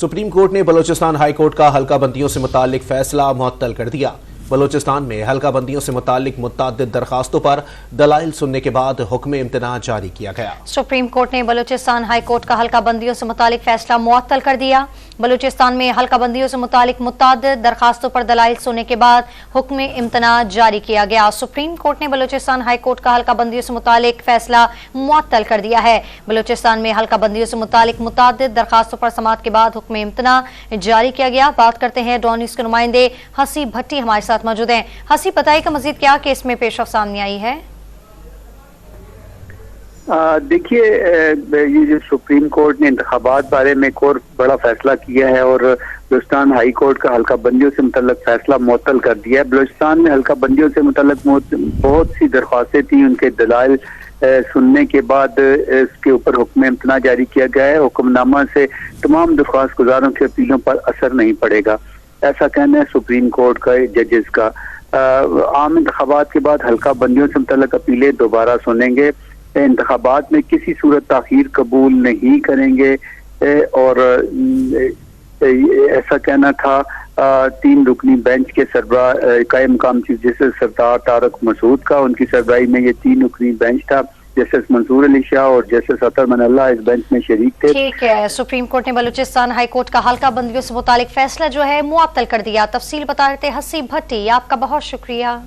Supreme court ने Balochistan high court का हल्का बंदियों से मुताल्लिक फैसला मुअत्तल कर दिया। बलोचिस्तान में हल्का बंदियों से मुताल्लिक मुतअद्दिद दरखास्तों पर दलाइल सुनने के बाद हुक्म इम्तना जारी किया गया। सुप्रीम कोर्ट ने बलोचिस्तान हाई कोर्ट का हल्का बंदियों से मुताल्लिक फैसला मुअत्तल कर दिया। बलूचिस्तान में हल्का बंदियों से मुतालिक मुतअद्दिद दरखास्तों पर दलाइल सुनने के बाद हुक्म इम्तना जारी किया गया। सुप्रीम कोर्ट ने बलूचिस्तान हाई कोर्ट का हल्का बंदियों से मुतालिक फैसला मुअत्तल कर दिया है। बलूचिस्तान में हल्का बंदियों से मुतालिक मुतअद्दिद दरखास्तों पर समाअत के बाद हुक्म इम्तना जारी किया गया। बात करते हैं डॉन न्यूज़ के नुमाइंदे हसी भट्टी हमारे साथ मौजूद हैं। हसी, बताइएगा मजीद क्या केस में पेशरफ सामने आई है? देखिए, ये जो सुप्रीम कोर्ट ने इंतखाबात बारे में एक और बड़ा फैसला किया है और बलूचिस्तान हाई कोर्ट का हल्का बंदियों से मुतल्लिक फैसला मुअत्तल कर दिया है। बलूचिस्तान में हल्का बंदियों से मुतल्लिक बहुत सी दरख्वास्तें थी, उनके दलाइल सुनने के बाद इसके ऊपर हुक्म इम्तना जारी किया गया है। हुक्मनामा से तमाम दरख्वास्त गुजारों की अपीलों पर असर नहीं पड़ेगा, ऐसा कहना है सुप्रीम कोर्ट का जजेस का। आम इंतखाबात के बाद हल्का बंदियों से मुतल्लिक अपीलें दोबारा सुनेंगे। इंतखाबात में किसी सूरत ताखीर कबूल नहीं करेंगे और ऐसा कहना था 3 रुकनी बेंच के सरबराह कायम मकाम चीफ जस्टिस सरदार तारक मसूद का। उनकी सरबराही में ये 3 रुकनी बेंच था। जस्टिस मंसूर अली शाह और जस्टिस अतर मन अल्लाह इस बेंच में शरीक थे। ठीक है, सुप्रीम कोर्ट ने बलूचिस्तान हाई कोर्ट का हल्का बंदियों से मुतालिक फैसला जो है मुअत्तल कर दिया। तफसील बता रहे थे हसी भट्टी, आपका बहुत शुक्रिया।